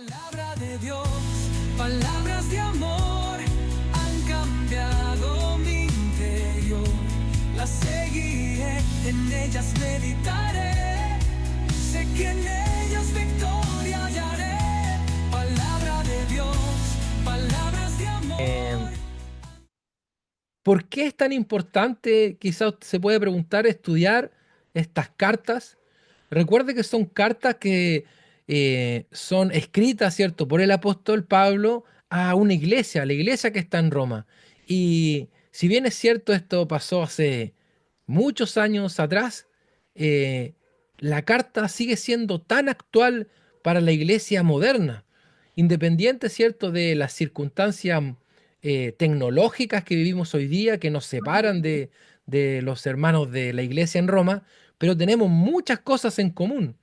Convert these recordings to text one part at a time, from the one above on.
Palabra de Dios, palabras de amor han cambiado mi interior. Las seguiré, en ellas meditaré. Sé que en ellas victoria hallaré. Palabra de Dios, palabras de amor. ¿Por qué es tan importante, quizás se puede preguntar, estudiar estas cartas? Recuerde que son cartas que son escritas, ¿cierto?, por el apóstol Pablo a una iglesia, la iglesia que está en Roma. Y si bien es cierto, esto pasó hace muchos años atrás, eh, la carta sigue siendo tan actual para la iglesia moderna, independiente, ¿cierto?, de las circunstancias tecnológicas que vivimos hoy día, que nos separan de los hermanos de la iglesia en Roma, pero tenemos muchas cosas en común.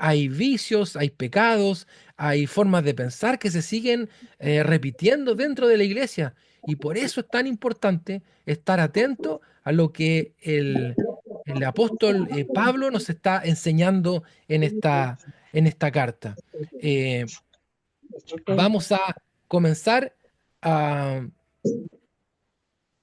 Hay vicios, hay pecados, hay formas de pensar que se siguen repitiendo dentro de la iglesia. Y por eso es tan importante estar atento a lo que el apóstol Pablo nos está enseñando en esta carta. Eh, Vamos a comenzar ah,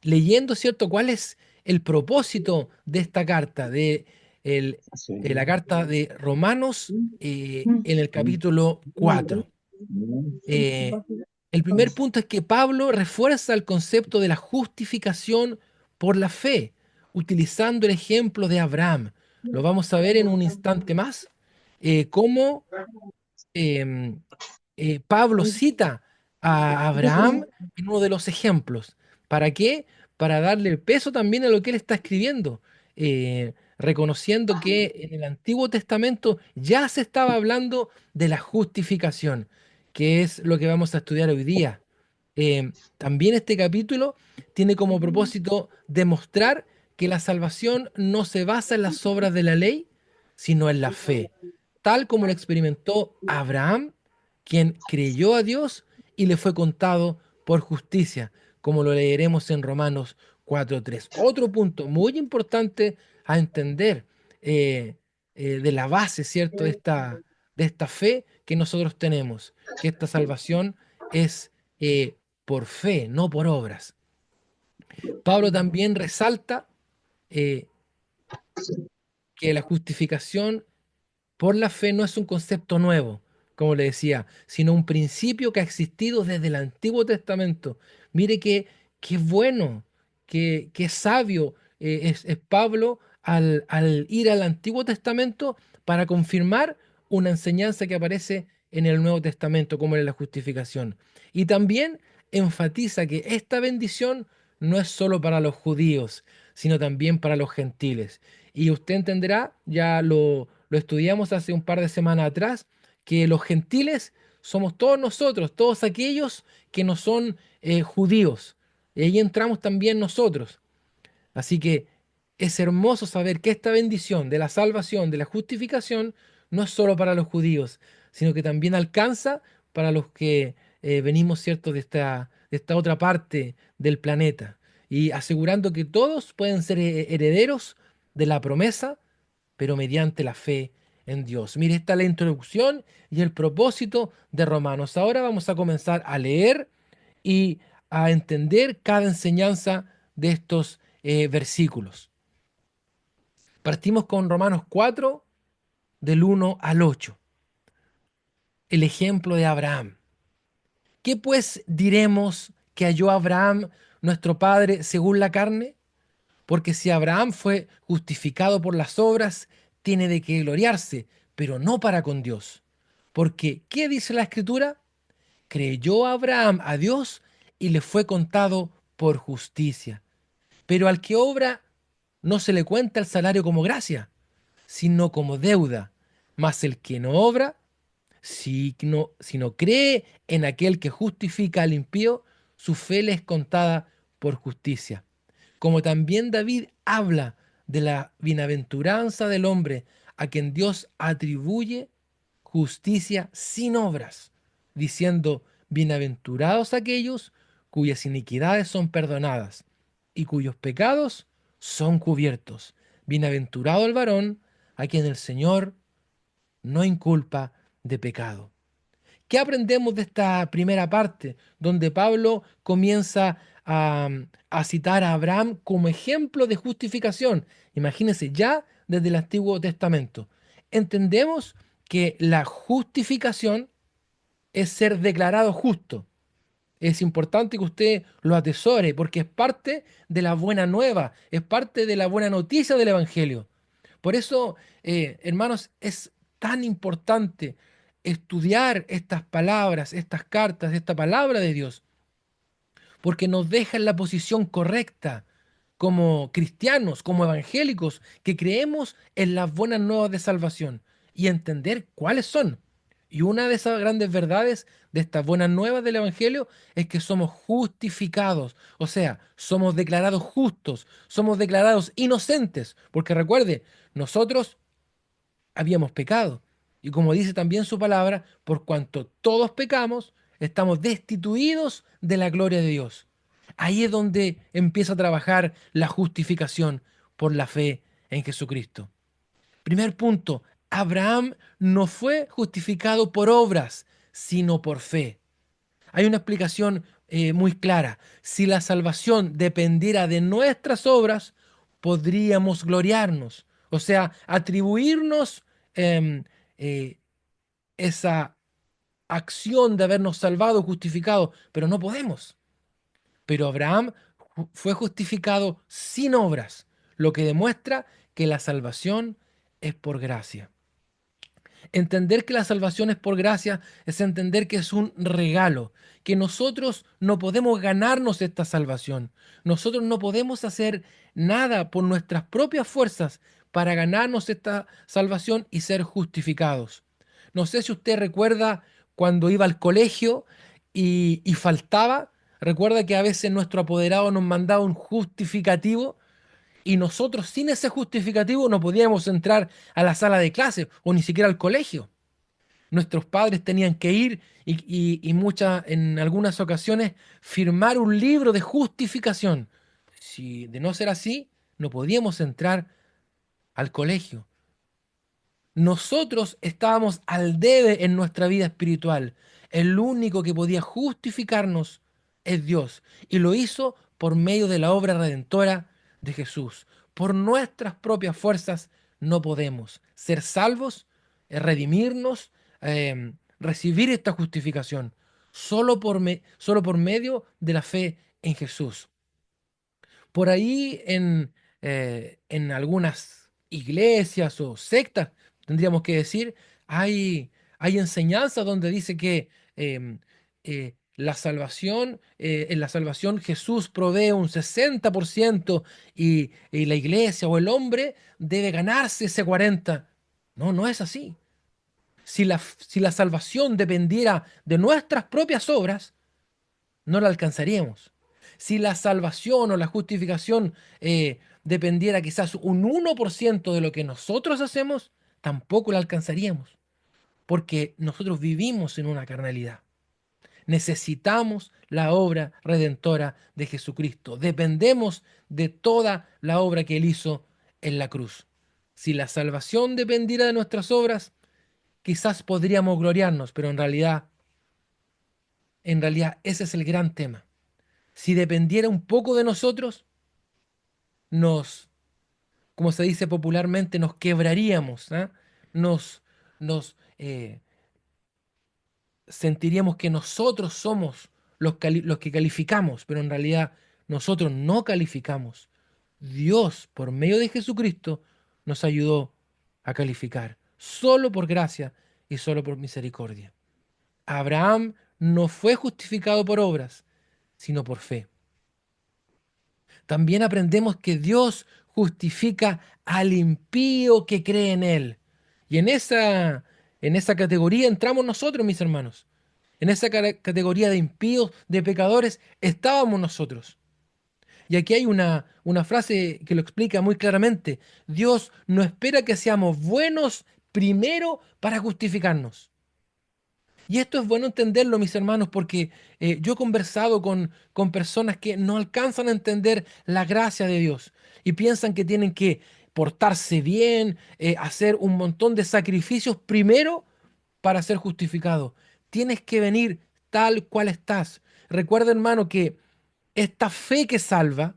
leyendo, ¿cierto?, cuál es el propósito de esta carta, de la carta de Romanos en el capítulo 4. Eh, el primer punto es que Pablo refuerza el concepto de la justificación por la fe, utilizando el ejemplo de Abraham. Lo vamos a ver en un instante más, cómo em, Pablo cita a Abraham en uno de los ejemplos. ¿Para qué? Para darle peso también a lo que él está escribiendo, reconociendo que en el Antiguo Testamento ya se estaba hablando de la justificación, que es lo que vamos a estudiar hoy día. También este capítulo tiene como propósito demostrar que la salvación no se basa en las obras de la ley, sino en la fe, tal como lo experimentó Abraham, quien creyó a Dios y le fue contado por justicia, como lo leeremos en Romanos 4:3. Otro punto muy importante a entender de la base, ¿cierto?, de esta fe que nosotros tenemos, que esta salvación es por fe, no por obras. Pablo también resalta eh, que la justificación por la fe no es un concepto nuevo, como le decía, sino un principio que ha existido desde el Antiguo Testamento. Mire qué bueno, qué sabio es Pablo al ir al Antiguo Testamento para confirmar una enseñanza que aparece en el Nuevo Testamento, como es la justificación. Y también enfatiza que esta bendición no es solo para los judíos, sino también para los gentiles. Y usted entenderá, ya lo estudiamos hace un par de semanas atrás, que los gentiles somos todos nosotros, todos aquellos que no son judíos. Y ahí entramos también nosotros. Así que es hermoso saber que esta bendición de la salvación, de la justificación, no es solo para los judíos, sino que también alcanza para los que venimos, ¿cierto?, de esta otra parte del planeta. Y asegurando que todos pueden ser herederos de la promesa, pero mediante la fe en Dios. Mire, esta es la introducción y el propósito de Romanos. Ahora vamos a comenzar a leer y a entender cada enseñanza de estos versículos. Partimos con Romanos 4, del 1 al 8. El ejemplo de Abraham. ¿Qué pues diremos que halló Abraham, nuestro padre, según la carne? Porque si Abraham fue justificado por las obras, tiene de qué gloriarse, pero no para con Dios. Porque, ¿qué dice la Escritura? Creyó Abraham a Dios y le fue contado por justicia. Pero al que obra, no se le cuenta el salario como gracia, sino como deuda. Mas el que no obra, si no cree en aquel que justifica al impío, su fe le es contada por justicia. Como también David habla de la bienaventuranza del hombre a quien Dios atribuye justicia sin obras, diciendo, bienaventurados aquellos cuyas iniquidades son perdonadas y cuyos pecados son cubiertos. Bienaventurado el varón a quien el Señor no inculpa de pecado. ¿Qué aprendemos de esta primera parte, donde Pablo comienza a citar a Abraham como ejemplo de justificación? Imagínense, ya desde el Antiguo Testamento. Entendemos que la justificación es ser declarado justo. Es importante que usted lo atesore porque es parte de la buena nueva, es parte de la buena noticia del Evangelio. Por eso, hermanos, es tan importante estudiar estas palabras, estas cartas, esta palabra de Dios, porque nos deja en la posición correcta como cristianos, como evangélicos, que creemos en las buenas nuevas de salvación y entender cuáles son. Y una de esas grandes verdades de estas buenas nuevas del Evangelio es que somos justificados, o sea, somos declarados justos, somos declarados inocentes, porque recuerde, nosotros habíamos pecado. Y como dice también su palabra, por cuanto todos pecamos, estamos destituidos de la gloria de Dios. Ahí es donde empieza a trabajar la justificación por la fe en Jesucristo. Primer punto, Abraham no fue justificado por obras, sino por fe. Hay una explicación muy clara. Si la salvación dependiera de nuestras obras, podríamos gloriarnos, o sea, atribuirnos em, eh, esa acción de habernos salvado, justificado, pero no podemos. Pero Abraham fue justificado sin obras, lo que demuestra que la salvación es por gracia. Entender que la salvación es por gracia es entender que es un regalo, que nosotros no podemos ganarnos esta salvación. Nosotros no podemos hacer nada por nuestras propias fuerzas para ganarnos esta salvación y ser justificados. No sé si usted recuerda cuando iba al colegio y faltaba. Recuerda que a veces nuestro apoderado nos mandaba un justificativo y nosotros sin ese justificativo no podíamos entrar a la sala de clase o ni siquiera al colegio. Nuestros padres tenían que ir en algunas ocasiones firmar un libro de justificación. Si de no ser así, no podíamos entrar al colegio. Nosotros estábamos al debe en nuestra vida espiritual. El único que podía justificarnos es Dios. Y lo hizo por medio de la obra redentora de Jesús. Por nuestras propias fuerzas no podemos ser salvos, redimirnos, recibir esta justificación. Solo por medio de la fe en Jesús. Por ahí en algunas iglesias o sectas, tendríamos que decir, hay enseñanzas donde dice que en la salvación Jesús provee un 60% y la iglesia o el hombre debe ganarse ese 40%. No, no es así. Si la salvación dependiera de nuestras propias obras, no la alcanzaríamos. Si la salvación o la justificación dependiera quizás un 1% de lo que nosotros hacemos, tampoco la alcanzaríamos, porque nosotros vivimos en una carnalidad. Necesitamos la obra redentora de Jesucristo. Dependemos de toda la obra que Él hizo en la cruz. Si la salvación dependiera de nuestras obras, quizás podríamos gloriarnos, pero en realidad ese es el gran tema. Si dependiera un poco de nosotros, nos, como se dice popularmente, nos quebraríamos, ¿ah? Nos, nos sentiríamos que nosotros somos los que calificamos, pero en realidad nosotros no calificamos. Dios, por medio de Jesucristo, nos ayudó a calificar, solo por gracia y solo por misericordia. Abraham no fue justificado por obras, sino por fe. También aprendemos que Dios justifica al impío que cree en Él. Y en esa categoría entramos nosotros, mis hermanos. En esa categoría de impíos, de pecadores, estábamos nosotros. Y aquí hay una frase que lo explica muy claramente. Dios no espera que seamos buenos primero para justificarnos. Y esto es bueno entenderlo, mis hermanos, porque yo he conversado con personas que no alcanzan a entender la gracia de Dios y piensan que tienen que portarse bien, hacer un montón de sacrificios primero para ser justificados. tienes que venir tal cual estás. Recuerda, hermano, que esta fe que salva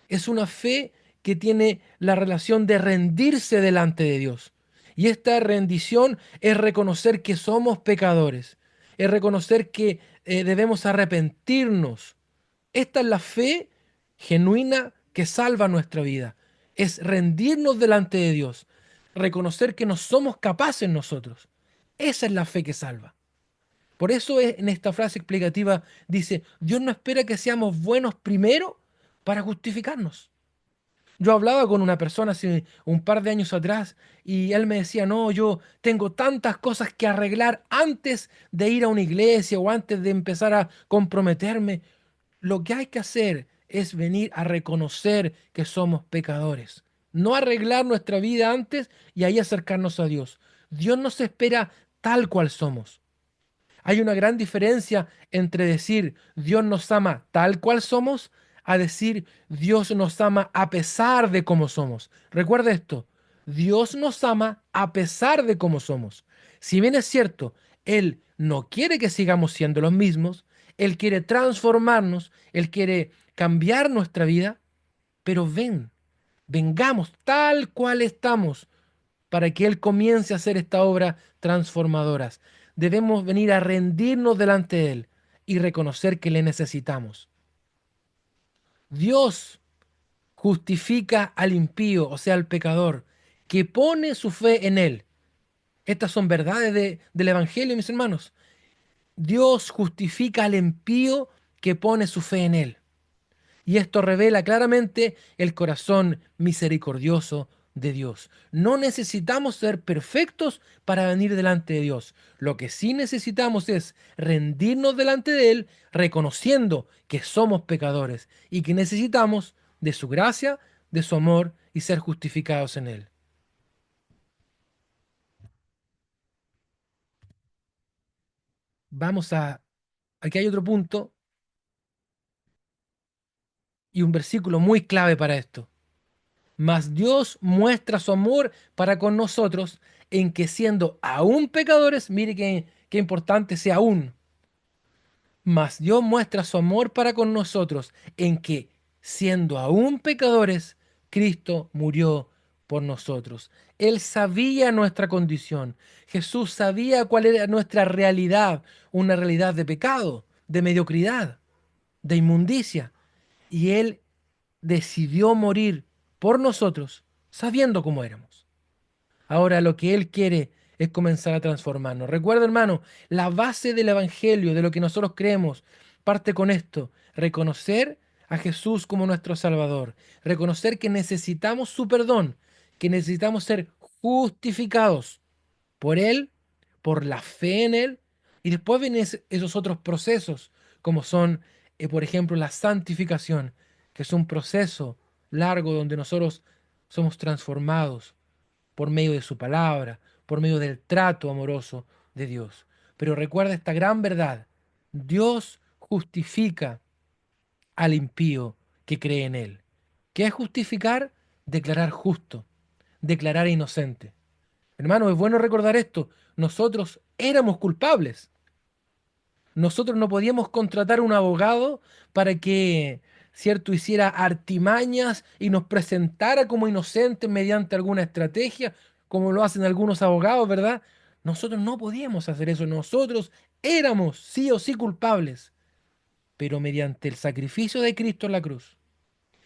es una fe que tiene la relación de rendirse delante de Dios. Y esta rendición es reconocer que somos pecadores, es reconocer que debemos arrepentirnos. Esta es la fe genuina que salva nuestra vida. Es rendirnos delante de Dios, reconocer que no somos capaces nosotros. Esa es la fe que salva. Por eso en esta frase explicativa dice, Dios no espera que seamos buenos primero para justificarnos. Yo hablaba con una persona hace un par de años atrás y él me decía, no, yo tengo tantas cosas que arreglar antes de ir a una iglesia o antes de empezar a comprometerme. Lo que hay que hacer es venir a reconocer que somos pecadores. No arreglar nuestra vida antes y ahí acercarnos a Dios. Dios nos espera tal cual somos. Hay una gran diferencia entre decir Dios nos ama tal cual somos a decir Dios nos ama a pesar de cómo somos. Recuerda esto, Dios nos ama a pesar de cómo somos. Si bien es cierto, Él no quiere que sigamos siendo los mismos, Él quiere transformarnos, Él quiere cambiar nuestra vida, pero vengamos tal cual estamos para que Él comience a hacer esta obra transformadora. Debemos venir a rendirnos delante de Él y reconocer que le necesitamos. Dios justifica al impío, o sea, al pecador, que pone su fe en Él. Estas son verdades del Evangelio, mis hermanos. Dios justifica al impío que pone su fe en Él. Y esto revela claramente el corazón misericordioso de Dios. No necesitamos ser perfectos para venir delante de Dios. Lo que sí necesitamos es rendirnos delante de Él, reconociendo que somos pecadores y que necesitamos de su gracia, de su amor y ser justificados en Él. Vamos a... Aquí hay otro punto y un versículo muy clave para esto. Mas Dios muestra su amor para con nosotros en que siendo aún pecadores, mire qué importante sea aún, mas Dios muestra su amor para con nosotros en que siendo aún pecadores, Cristo murió por nosotros. Él sabía nuestra condición. Jesús sabía cuál era nuestra realidad, una realidad de pecado, de mediocridad, de inmundicia. Y Él decidió morir por nosotros, sabiendo cómo éramos. Ahora lo que Él quiere es comenzar a transformarnos. Recuerda, hermano, la base del Evangelio, de lo que nosotros creemos, parte con esto: reconocer a Jesús como nuestro Salvador, reconocer que necesitamos su perdón, que necesitamos ser justificados por Él, por la fe en Él, y después vienen esos otros procesos, como son, por ejemplo, la santificación, que es un proceso largo donde nosotros somos transformados por medio de su palabra, por medio del trato amoroso de Dios. Pero recuerda esta gran verdad: Dios justifica al impío que cree en Él. ¿Qué es justificar? Declarar justo, declarar inocente. Hermano, es bueno recordar esto. Nosotros éramos culpables. Nosotros no podíamos contratar un abogado para que, cierto, hiciera artimañas y nos presentara como inocentes mediante alguna estrategia, como lo hacen algunos abogados, ¿verdad? Nosotros no podíamos hacer eso. Nosotros éramos sí o sí culpables, pero mediante el sacrificio de Cristo en la cruz.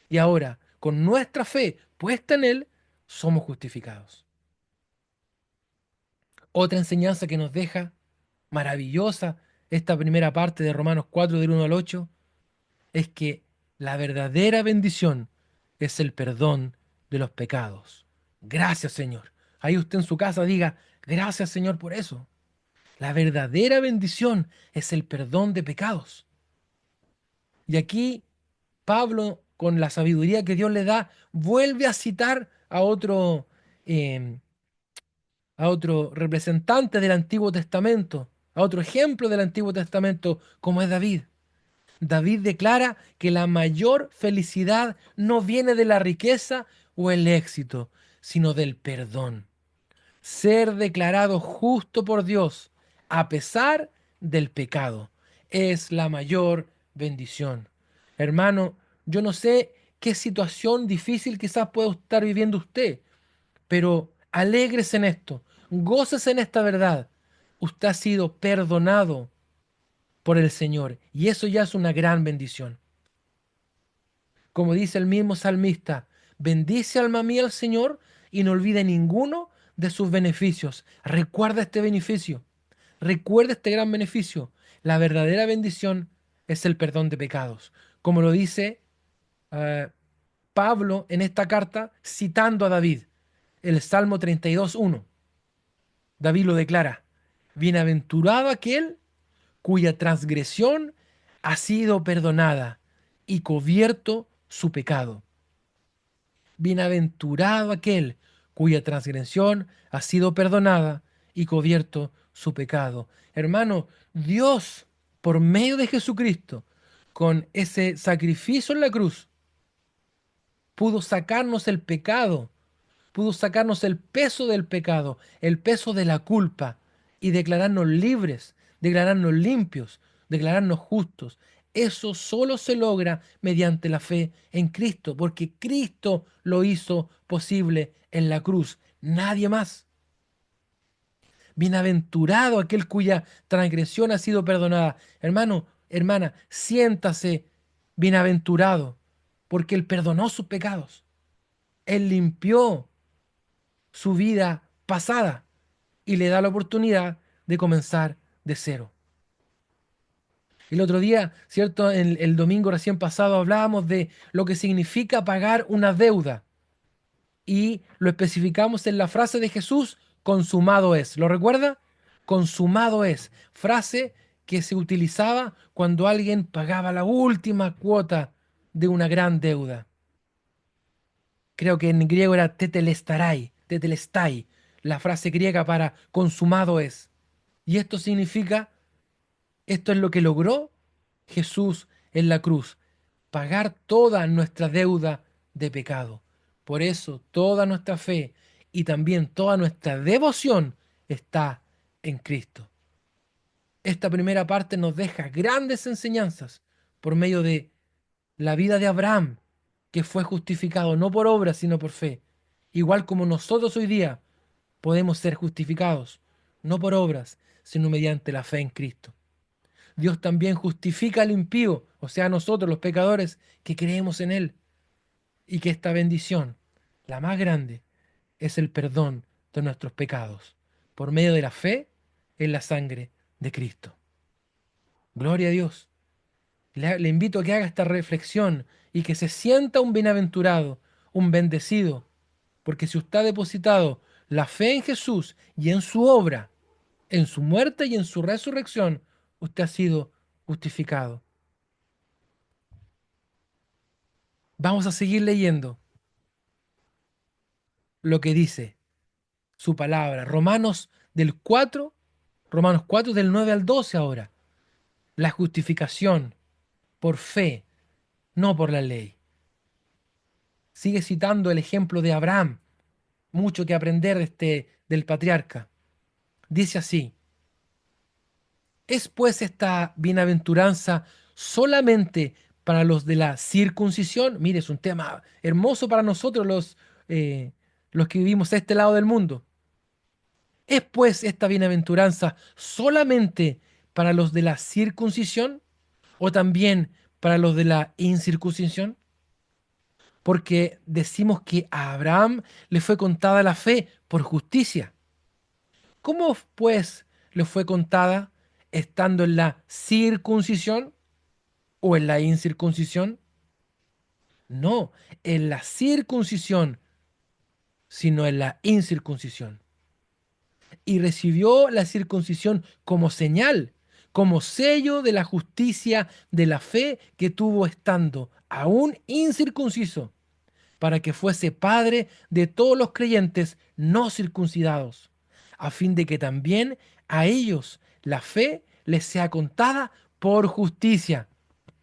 Y ahora, con nuestra fe puesta en Él, somos justificados. Otra enseñanza que nos deja maravillosa esta primera parte de Romanos 4 del 1 al 8 es que la verdadera bendición es el perdón de los pecados. Gracias, Señor. Ahí usted en su casa diga, gracias, Señor, por eso. La verdadera bendición es el perdón de pecados. Y aquí Pablo, con la sabiduría que Dios le da, vuelve a citar eh, a otro representante del Antiguo Testamento, a otro ejemplo del Antiguo Testamento, como es David. David declara que la mayor felicidad no viene de la riqueza o el éxito, sino del perdón. Ser declarado justo por Dios, a pesar del pecado. Es la mayor bendición. Hermano, yo no sé qué situación difícil quizás pueda estar viviendo usted, pero alégrese en esto, gócese en esta verdad. Usted ha sido perdonado por el Señor y eso ya es una gran bendición. Como dice el mismo salmista, bendice alma mía al Señor y no olvide ninguno de sus beneficios. Recuerda este beneficio, recuerda este gran beneficio. La verdadera bendición es el perdón de pecados. Como lo dice eh, Pablo en esta carta citando a David, el Salmo 32:1. David lo declara, bienaventurado aquel cuya transgresión ha sido perdonada y cubierto su pecado. Bienaventurado aquel cuya transgresión ha sido perdonada y cubierto su pecado. Hermano, Dios, por medio de Jesucristo, con ese sacrificio en la cruz, pudo sacarnos el pecado, pudo sacarnos el peso del pecado, el peso de la culpa y declararnos libres, declararnos limpios, declararnos justos. Eso solo se logra mediante la fe en Cristo, porque Cristo lo hizo posible en la cruz, nadie más. Bienaventurado aquel cuya transgresión ha sido perdonada. Hermano, hermana, siéntase bienaventurado, porque Él perdonó sus pecados. Él limpió su vida pasada y le da la oportunidad de comenzar de cero. El otro día, ¿cierto? El domingo recién pasado hablábamos de lo que significa pagar una deuda y lo especificamos en la frase de Jesús, consumado es. ¿Lo recuerda? Consumado es. Frase que se utilizaba cuando alguien pagaba la última cuota de una gran deuda. Creo que en griego era tetelestai, tetelestai, la frase griega para consumado es. Y esto significa, esto es lo que logró Jesús en la cruz, pagar toda nuestra deuda de pecado. Por eso toda nuestra fe y también toda nuestra devoción está en Cristo. Esta primera parte nos deja grandes enseñanzas por medio de la vida de Abraham, que fue justificado no por obras, sino por fe. Igual como nosotros hoy día podemos ser justificados, no por obras, sino mediante la fe en Cristo. Dios también justifica al impío, o sea, nosotros los pecadores que creemos en Él. Y que esta bendición, la más grande, es el perdón de nuestros pecados, por medio de la fe en la sangre de Cristo. Gloria a Dios. Le invito a que haga esta reflexión y que se sienta un bienaventurado, un bendecido, porque si usted ha depositado la fe en Jesús y en su obra, en su muerte y en su resurrección, usted ha sido justificado. Vamos a seguir leyendo lo que dice su palabra. Romanos 4 del 9 al 12 ahora. La justificación por fe, no por la ley. Sigue citando el ejemplo de Abraham, mucho que aprender del patriarca. Dice así, ¿es pues esta bienaventuranza solamente para los de la circuncisión? Mire, es un tema hermoso para nosotros los que vivimos a este lado del mundo. ¿Es pues esta bienaventuranza solamente para los de la circuncisión o también para los de la incircuncisión? Porque decimos que a Abraham le fue contada la fe por justicia. ¿Cómo pues le fue contada estando en la circuncisión o en la incircuncisión? No, en la circuncisión, sino en la incircuncisión. Y recibió la circuncisión como señal, como sello de la justicia de la fe que tuvo estando aún incircunciso, para que fuese padre de todos los creyentes no circuncidados, a fin de que también a ellos la fe les sea contada por justicia.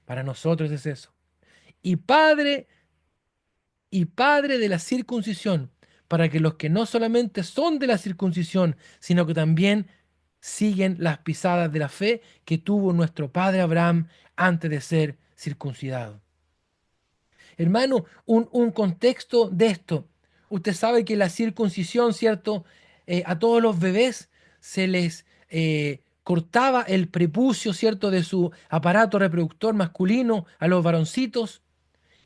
Para nosotros es eso. Y padre de la circuncisión, para que los que no solamente son de la circuncisión, sino que también siguen las pisadas de la fe que tuvo nuestro padre Abraham antes de ser circuncidado. Hermano, un contexto de esto. Usted sabe que la circuncisión, ¿cierto? A todos los bebés se les cortaba el prepucio, ¿cierto? De su aparato reproductor masculino a los varoncitos.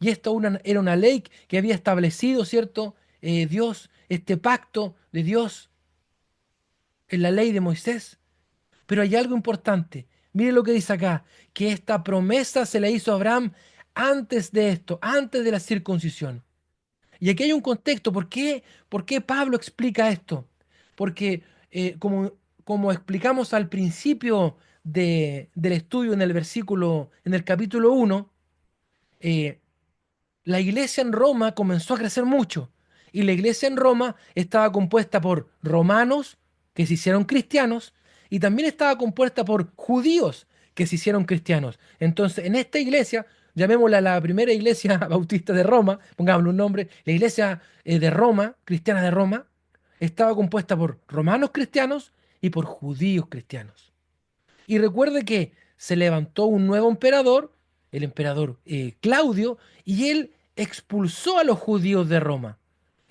Y esto era una ley que había establecido, ¿cierto? Dios, este pacto de Dios en la ley de Moisés. Pero hay algo importante. Mire lo que dice acá, que esta promesa se la hizo a Abraham antes de esto, antes de la circuncisión. Y aquí hay un contexto. ¿Por qué Pablo explica esto? Porque como explicamos al principio del estudio en el capítulo 1, la iglesia en Roma comenzó a crecer mucho. Y la iglesia en Roma estaba compuesta por romanos que se hicieron cristianos y también estaba compuesta por judíos que se hicieron cristianos. Entonces, en esta iglesia, llamémosla la primera iglesia bautista de Roma, pongámosle un nombre, la iglesia de Roma, cristiana de Roma, estaba compuesta por romanos cristianos y por judíos cristianos. Y recuerde que se levantó un nuevo emperador, el emperador Claudio, y él expulsó a los judíos de Roma.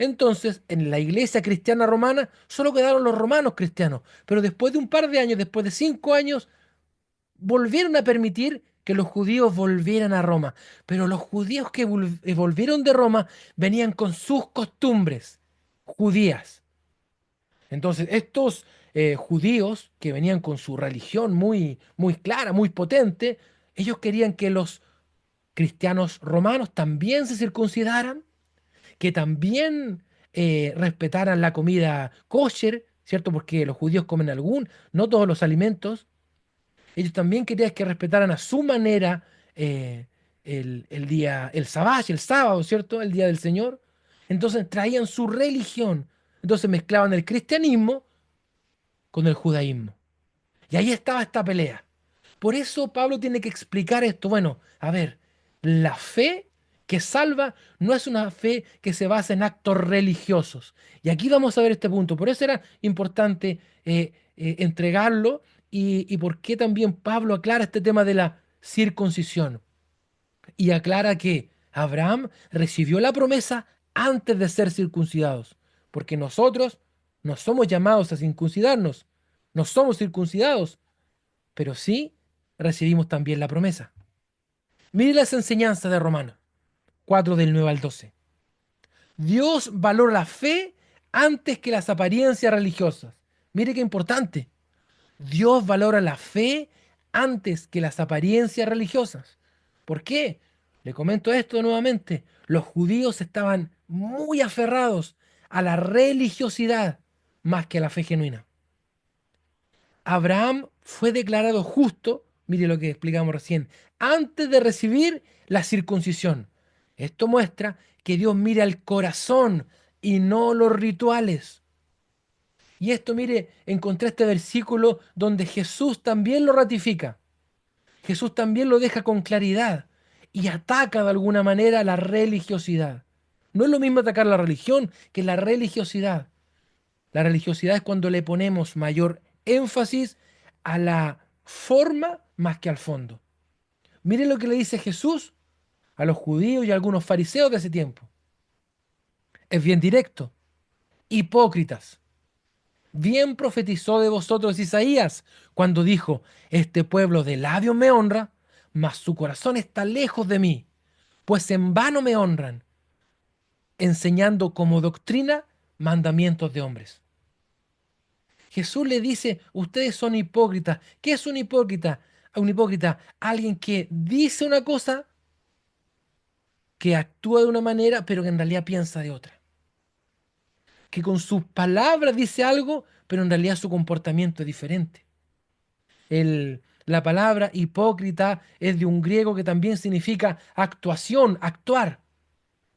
Entonces, en la iglesia cristiana romana solo quedaron los romanos cristianos, pero después de un par de años, después de 5 años, volvieron a permitir que los judíos volvieran a Roma. Pero los judíos que volvieron de Roma venían con sus costumbres judías. Entonces, estos judíos que venían con su religión muy, muy clara, muy potente, ellos querían que los cristianos romanos también se circuncidaran, que también respetaran la comida kosher, ¿cierto? Porque los judíos comen no todos los alimentos. Ellos también querían que respetaran a su manera eh, el día, el sábado, ¿cierto? El día del Señor. Entonces traían su religión. Entonces mezclaban el cristianismo con el judaísmo. Y ahí estaba esta pelea. Por eso Pablo tiene que explicar esto. Bueno, a ver, la fe que salva no es una fe que se basa en actos religiosos. Y aquí vamos a ver este punto. Por eso era importante entregarlo y por qué también Pablo aclara este tema de la circuncisión. Y aclara que Abraham recibió la promesa antes de ser circuncidados. Porque nosotros no somos llamados a circuncidarnos. No somos circuncidados, pero sí recibimos también la promesa. Mire las enseñanzas de Romanos 4 del 9 al 12. Dios valora la fe antes que las apariencias religiosas. Mire qué importante. Dios valora la fe antes que las apariencias religiosas. ¿Por qué? Le comento esto nuevamente. Los judíos estaban muy aferrados a la religiosidad más que a la fe genuina. Abraham fue declarado justo, mire lo que explicamos recién, antes de recibir la circuncisión. Esto muestra que Dios mira el corazón y no los rituales. Y esto, mire, encontré este versículo donde Jesús también lo ratifica. Jesús también lo deja con claridad y ataca de alguna manera la religiosidad. No es lo mismo atacar la religión que la religiosidad. La religiosidad es cuando le ponemos mayor énfasis a la forma más que al fondo. Mire lo que le dice Jesús a los judíos y a algunos fariseos de ese tiempo. Es bien directo. Hipócritas. Bien profetizó de vosotros Isaías cuando dijo, este pueblo de labios me honra, mas su corazón está lejos de mí, pues en vano me honran, enseñando como doctrina mandamientos de hombres. Jesús le dice, ustedes son hipócritas. ¿Qué es un hipócrita? Un hipócrita, alguien que dice una cosa, que actúa de una manera, pero que en realidad piensa de otra. Que con sus palabras dice algo, pero en realidad su comportamiento es diferente. La palabra hipócrita es de un griego que también significa actuación, actuar.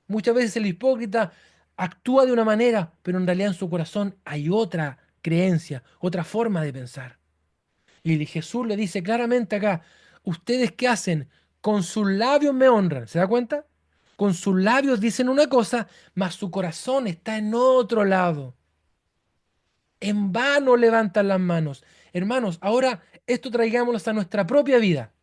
Muchas veces el hipócrita actúa de una manera, pero en realidad en su corazón hay otra creencia, otra forma de pensar. Y Jesús le dice claramente acá, ¿ustedes qué hacen? Con sus labios me honran. ¿Se da cuenta? Con sus labios dicen una cosa, mas su corazón está en otro lado. En vano levantan las manos, Hermanos, ahora esto traigámoslo a nuestra propia vida.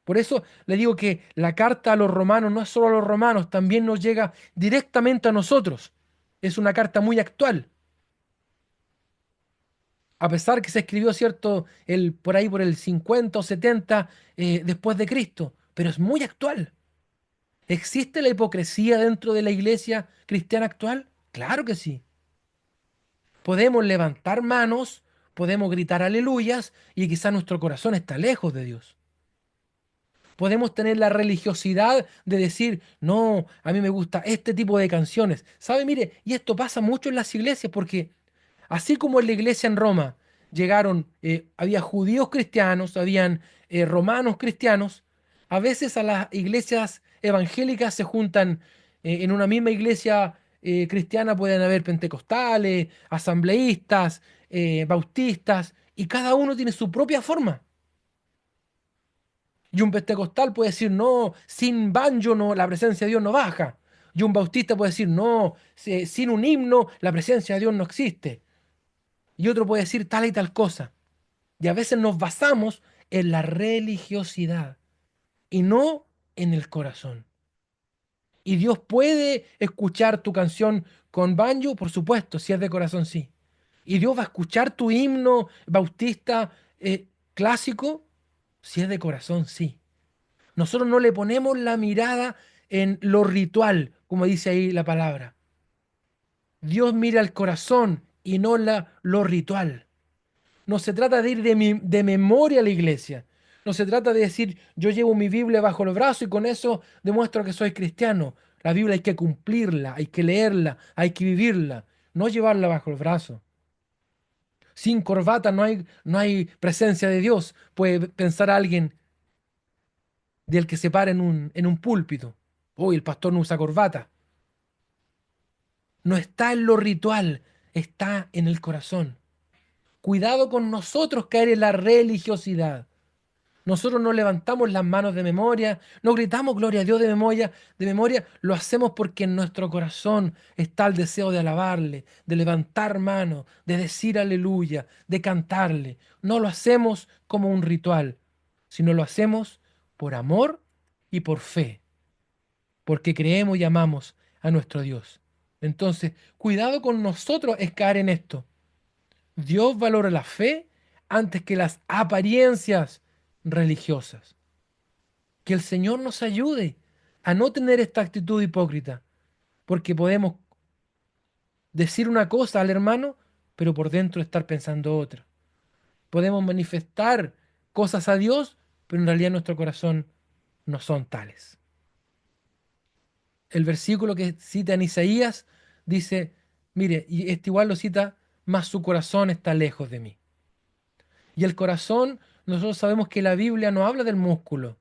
Por eso le digo que la carta a los romanos no es solo a los romanos, también nos llega directamente a nosotros. Es una carta muy actual. A pesar que se escribió, cierto, por ahí por el 50 o 70 después de Cristo, pero es muy actual. ¿Existe la hipocresía dentro de la iglesia cristiana actual? Claro que sí. Podemos levantar manos, podemos gritar aleluyas y quizá nuestro corazón está lejos de Dios. Podemos tener la religiosidad de decir, no, a mí me gusta este tipo de canciones. ¿Sabe? Mire, y esto pasa mucho en las iglesias porque así como en la iglesia en Roma llegaron, había judíos cristianos, habían romanos cristianos, a veces a las iglesias evangélicas se juntan en una misma iglesia cristiana, pueden haber pentecostales, asambleístas, bautistas, y cada uno tiene su propia forma. Y un pentecostal puede decir, no, sin banjo no, la presencia de Dios no baja. Y un bautista puede decir, no, sin un himno la presencia de Dios no existe. Y otro puede decir tal y tal cosa. Y a veces nos basamos en la religiosidad y no en el corazón. ¿Y Dios puede escuchar tu canción con banjo? Por supuesto, si es de corazón, sí. ¿Y Dios va a escuchar tu himno bautista clásico? Si es de corazón, sí. Nosotros no le ponemos la mirada en lo ritual, como dice ahí la palabra. Dios mira el corazón y no lo ritual. No se trata de ir de memoria a la iglesia. No se trata de decir, yo llevo mi Biblia bajo el brazo y con eso demuestro que soy cristiano. La Biblia hay que cumplirla, hay que leerla, hay que vivirla, no llevarla bajo el brazo. Sin corbata no hay presencia de Dios. Puede pensar alguien del que se para en un púlpito. Hoy el pastor no usa corbata. No está en lo ritual, está en el corazón. Cuidado con nosotros caer en la religiosidad. Nosotros no levantamos las manos de memoria, no gritamos gloria a Dios de memoria, lo hacemos porque en nuestro corazón está el deseo de alabarle, de levantar manos, de decir aleluya, de cantarle. No lo hacemos como un ritual, sino lo hacemos por amor y por fe, porque creemos y amamos a nuestro Dios. Entonces, cuidado con nosotros es caer en esto. Dios valora la fe antes que las apariencias religiosas. Que el Señor nos ayude a no tener esta actitud hipócrita, porque podemos decir una cosa al hermano, pero por dentro estar pensando otra. Podemos manifestar cosas a Dios, pero en realidad nuestro corazón no son tales. El versículo que cita en Isaías dice, mire, y este igual lo cita, mas su corazón está lejos de mí. Y el corazón, nosotros sabemos que la Biblia no habla del músculo.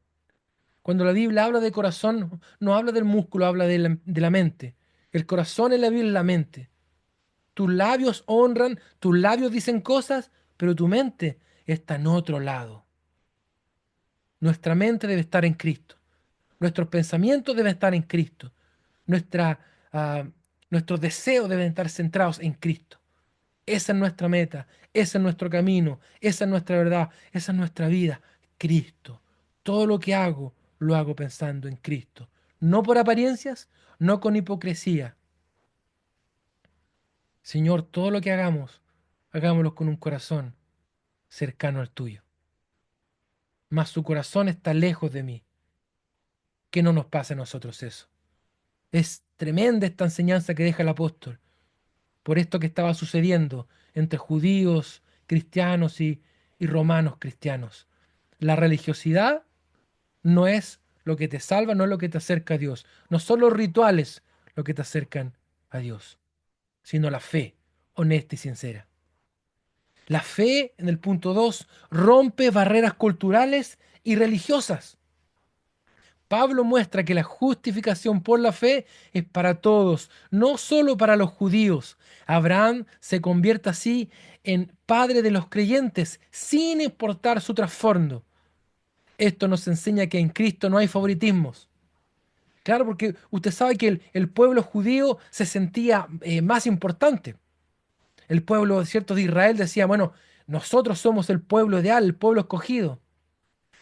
Cuando la Biblia habla de corazón, no habla del músculo, habla de la mente. El corazón en la Biblia es la mente. Tus labios honran, tus labios dicen cosas, pero tu mente está en otro lado. Nuestra mente debe estar en Cristo. Nuestros pensamientos deben estar en Cristo. Nuestra, ah, nuestros deseos deben estar centrados en Cristo. Esa es nuestra meta, ese es nuestro camino, esa es nuestra verdad, esa es nuestra vida. Cristo. Todo lo que hago, lo hago pensando en Cristo. No por apariencias, no con hipocresía. Señor, todo lo que hagamos, hagámoslo con un corazón cercano al tuyo. Mas su corazón está lejos de mí. Que no nos pase a nosotros eso. Es tremenda esta enseñanza que deja el apóstol por esto que estaba sucediendo entre judíos, cristianos y romanos cristianos. La religiosidad no es lo que te salva, no es lo que te acerca a Dios. No son los rituales lo que te acercan a Dios, sino la fe honesta y sincera. La fe, en el punto 2, rompe barreras culturales y religiosas. Pablo muestra que la justificación por la fe es para todos, no solo para los judíos. Abraham se convierte así en padre de los creyentes, sin importar su trasfondo. Esto nos enseña que en Cristo no hay favoritismos. Claro, porque usted sabe que el pueblo judío se sentía más importante. El pueblo, ¿cierto?, de Israel decía, bueno, Nosotros somos el pueblo ideal, el pueblo escogido.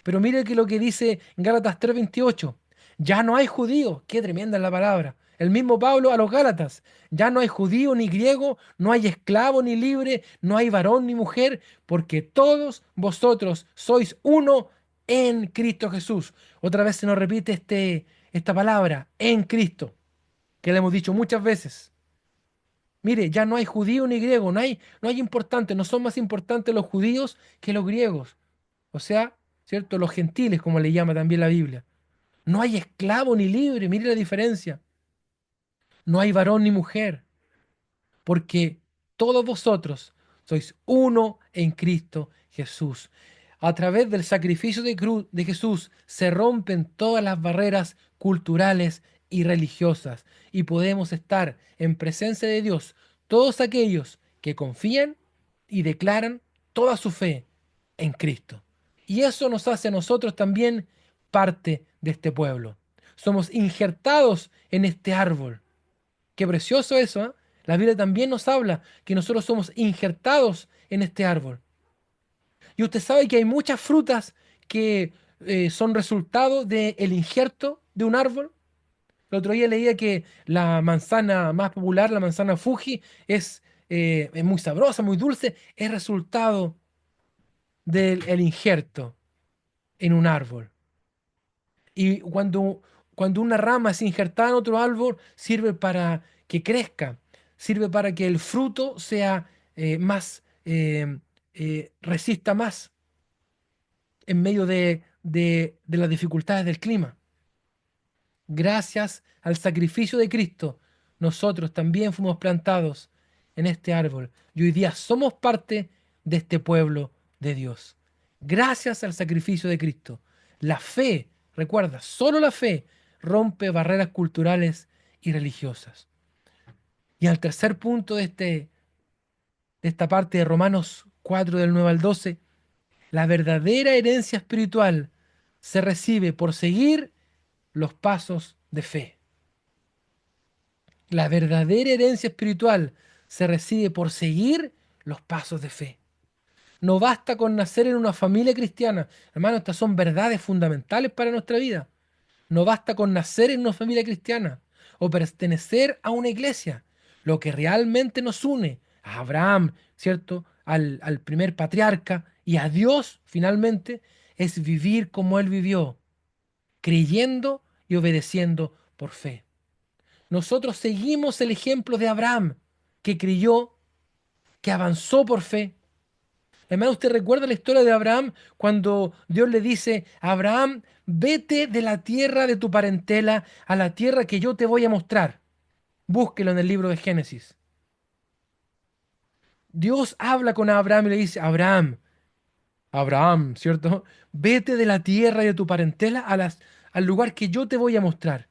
Pero mire que lo que dice en Gálatas 3:28. Ya no hay judío. Qué tremenda es la palabra. El mismo Pablo a los Gálatas. Ya no hay judío ni griego, no hay esclavo ni libre, no hay varón ni mujer, porque todos vosotros sois uno en Cristo Jesús. Otra vez se nos repite esta palabra, en Cristo, que le hemos dicho muchas veces. Mire, ya no hay judío ni griego, no hay importantes, no son más importantes los judíos que los griegos. O sea, ¿cierto? Los gentiles, como le llama también la Biblia. No hay esclavo ni libre, mire la diferencia. No hay varón ni mujer, porque todos vosotros sois uno en Cristo Jesús. A través del sacrificio de Jesús se rompen todas las barreras culturales y religiosas y podemos estar en presencia de Dios, todos aquellos que confían y declaran toda su fe en Cristo. Y eso nos hace a nosotros también parte de este pueblo. Somos injertados en este árbol. Qué precioso eso, ¿eh? La Biblia también nos habla que nosotros somos injertados en este árbol. Y usted sabe que hay muchas frutas que son resultado del injerto de un árbol. El otro día leía que la manzana más popular, la manzana Fuji, es muy sabrosa, muy dulce, es resultado del injerto en un árbol. Y cuando una rama es injertada en otro árbol, sirve para que crezca, sirve para que el fruto sea resista más en medio de las dificultades del clima. Gracias al sacrificio de Cristo, nosotros también fuimos plantados en este árbol y hoy día somos parte de este pueblo de Dios. Gracias al sacrificio de Cristo. La fe, recuerda, solo la fe rompe barreras culturales y religiosas. Y al tercer punto de esta parte de Romanos 4 del 9 al 12, la verdadera herencia espiritual se recibe por seguir los pasos de fe. La verdadera herencia espiritual se recibe por seguir los pasos de fe. No basta con nacer en una familia cristiana. Hermano, estas son verdades fundamentales para nuestra vida. No basta con nacer en una familia cristiana o pertenecer a una iglesia. Lo que realmente nos une a Abraham, ¿cierto? Al primer patriarca y a Dios, finalmente, es vivir como Él vivió, creyendo y obedeciendo por fe. Nosotros seguimos el ejemplo de Abraham, que creyó, que avanzó por fe. Hermano, ¿usted recuerda la historia de Abraham cuando Dios le dice, Abraham, vete de la tierra de tu parentela a la tierra que yo te voy a mostrar? Búsquelo en el libro de Génesis. Dios habla con Abraham y le dice, Abraham, Abraham, ¿cierto? Vete de la tierra y de tu parentela al lugar que yo te voy a mostrar.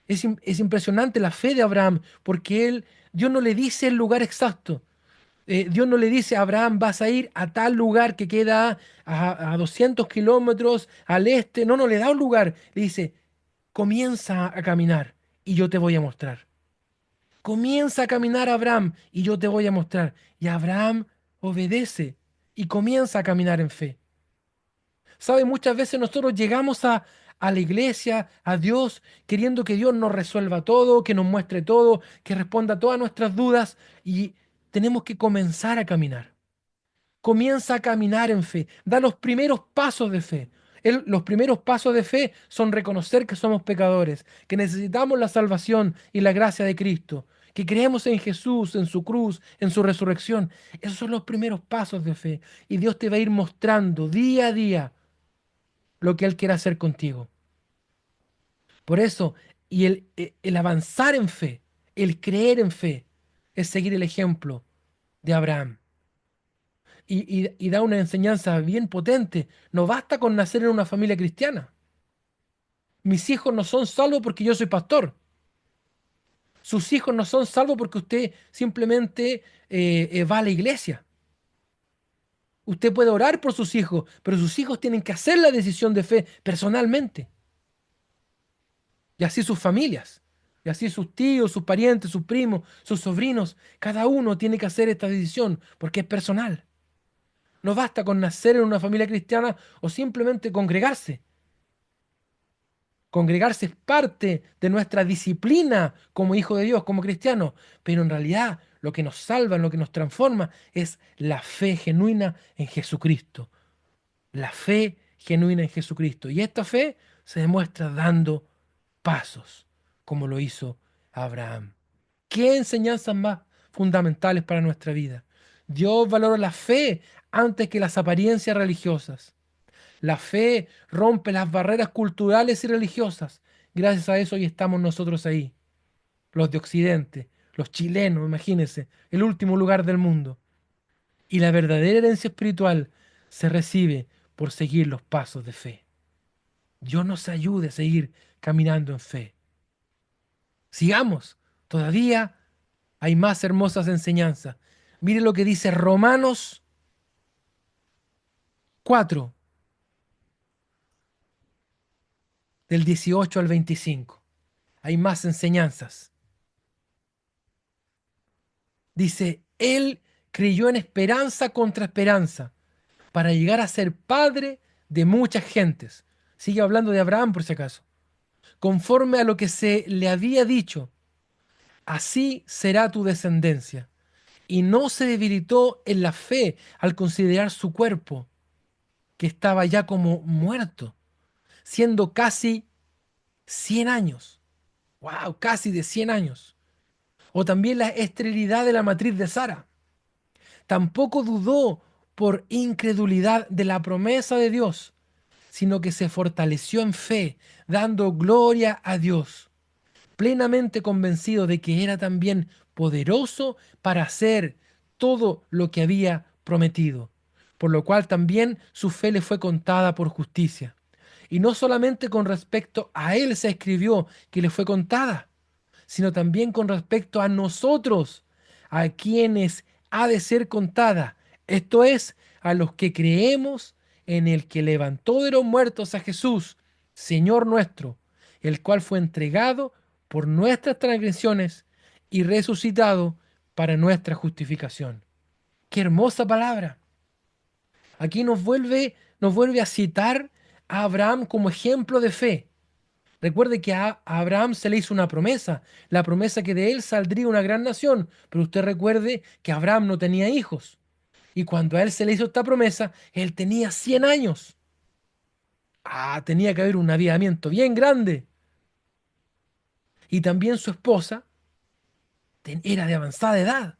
Es impresionante la fe de Abraham, porque Dios no le dice el lugar exacto. Dios no le dice a Abraham, vas a ir a tal lugar que queda a 200 kilómetros al este. No, no, le da un lugar. Le dice, comienza a caminar y yo te voy a mostrar. Comienza a caminar Abraham y yo te voy a mostrar. Y Abraham obedece y comienza a caminar en fe. ¿Sabe? Muchas veces nosotros llegamos a la iglesia, a Dios, queriendo que Dios nos resuelva todo, que nos muestre todo, que responda a todas nuestras dudas y tenemos que comenzar a caminar. Comienza a caminar en fe, da los primeros pasos de fe. Los primeros pasos de fe son reconocer que somos pecadores, que necesitamos la salvación y la gracia de Cristo, que creemos en Jesús, en su cruz, en su resurrección. Esos son los primeros pasos de fe. Y Dios te va a ir mostrando día a día lo que Él quiere hacer contigo. Por eso, y el avanzar en fe, el creer en fe, es seguir el ejemplo de Abraham. Y da una enseñanza bien potente. No basta con nacer en una familia cristiana. Mis hijos no son salvos porque yo soy pastor. Sus hijos no son salvos porque usted simplemente va a la iglesia. Usted puede orar por sus hijos, pero sus hijos tienen que hacer la decisión de fe personalmente. Y así sus familias, y así sus tíos, sus parientes, sus primos, sus sobrinos. Cada uno tiene que hacer esta decisión porque es personal. No basta con nacer en una familia cristiana o simplemente congregarse. Congregarse es parte de nuestra disciplina como hijo de Dios, como cristiano, pero en realidad lo que nos salva, lo que nos transforma es la fe genuina en Jesucristo. La fe genuina en Jesucristo. Y esta fe se demuestra dando pasos, como lo hizo Abraham. ¿Qué enseñanzas más fundamentales para nuestra vida? Dios valora la fe antes que las apariencias religiosas. La fe rompe las barreras culturales y religiosas. Gracias a eso hoy estamos nosotros ahí, los de Occidente, los chilenos, imagínense, el último lugar del mundo. Y la verdadera herencia espiritual se recibe por seguir los pasos de fe. Dios nos ayude a seguir caminando en fe. Sigamos, todavía hay más hermosas enseñanzas. Mire lo que dice Romanos 4, del 18 al 25. Hay más enseñanzas. Dice, Él creyó en esperanza contra esperanza para llegar a ser padre de muchas gentes. Sigue hablando de Abraham por si acaso. Conforme a lo que se le había dicho, así será tu descendencia. Y no se debilitó en la fe al considerar su cuerpo, que estaba ya como muerto, siendo casi 100 años. ¡Wow! Casi de 100 años. O también la esterilidad de la matriz de Sara. Tampoco dudó por incredulidad de la promesa de Dios, sino que se fortaleció en fe, dando gloria a Dios, plenamente convencido de que era también poderoso para hacer todo lo que había prometido, por lo cual también su fe le fue contada por justicia. Y no solamente con respecto a él se escribió que le fue contada, sino también con respecto a nosotros, a quienes ha de ser contada, esto es, a los que creemos en el que levantó de los muertos a Jesús, Señor nuestro, el cual fue entregado por nuestras transgresiones y resucitado para nuestra justificación. Qué hermosa palabra. Aquí nos vuelve a citar a Abraham como ejemplo de fe. Recuerde que a Abraham se le hizo una promesa, la promesa que de él saldría una gran nación, pero usted recuerde que Abraham no tenía hijos. Y cuando a él se le hizo esta promesa, él tenía 100 años. Tenía que haber un avivamiento bien grande. Y también su esposa era de avanzada edad.